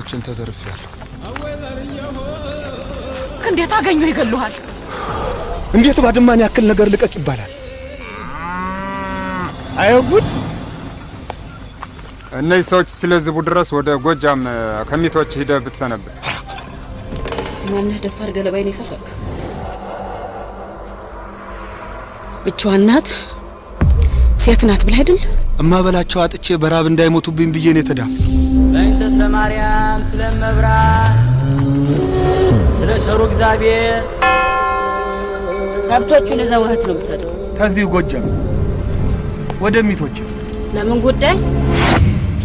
ንብረቶችን ተዘርፌያለሁ። እንዴት አገኘው ይገሉሃል? እንዴት ባድማን ያክል ነገር ልቀቅ ይባላል? አይጉድ! እነዚህ ሰዎች ትለዝቡ ድረስ ወደ ጎጃም ከሚቶች ሄደህ ብትሰነብት። ማነህ ደፋር ገለባይን የሰፈክ? ብቻዋን ናት ሴት ናት ብለህ አይደል? እማበላቸው አጥቼ በራብ እንዳይሞቱብኝ ብዬ ነው የተዳፈ። በእንተ ስለ ማርያም ስለ መብራት ስለ ቸሩ እግዚአብሔር ከብቶቹን እዛ ወህት ነው የምትሄደው? ከዚህ ጎጃም ወደ ሚቶች። ለምን ጉዳይ?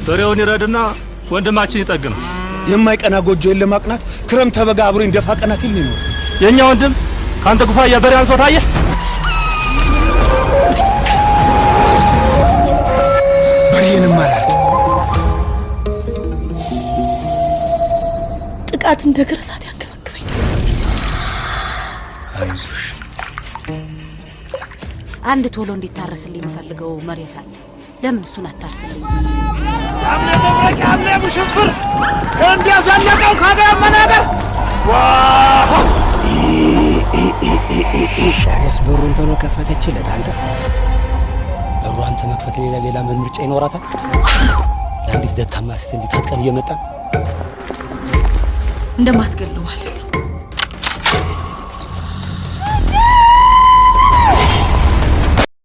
በሬውን ይረድና ወንድማችን ይጠግና። የማይቀና ጎጆን ለማቅናት ክረምት ተበጋ አብሮ እንደፋ ቀና ሲል ነው። የኛ ወንድም ካንተ ጉፋያ በሬ አንሶ ታየ። በሬንም ማለት ጥቃት እንደ ግርሳት ያንከበክበኝ። አይዞሽ አንድ ቶሎ እንዲታረስልኝ የምፈልገው መሬት አለ። ለምን እሱን አታርስልኝ? አምነ ሙሽፍር እንዲያሳለቀው ካገመ ነገር ዳርያስ በሩን ቶሎ ከፈተችለት። አንተ በሩን መክፈት ሌላ ምን ምርጫ ይኖራታል? ለአንዲት ደካማ ሴት እንዲታጥቀን እየመጣ እንደማትገለው ማለት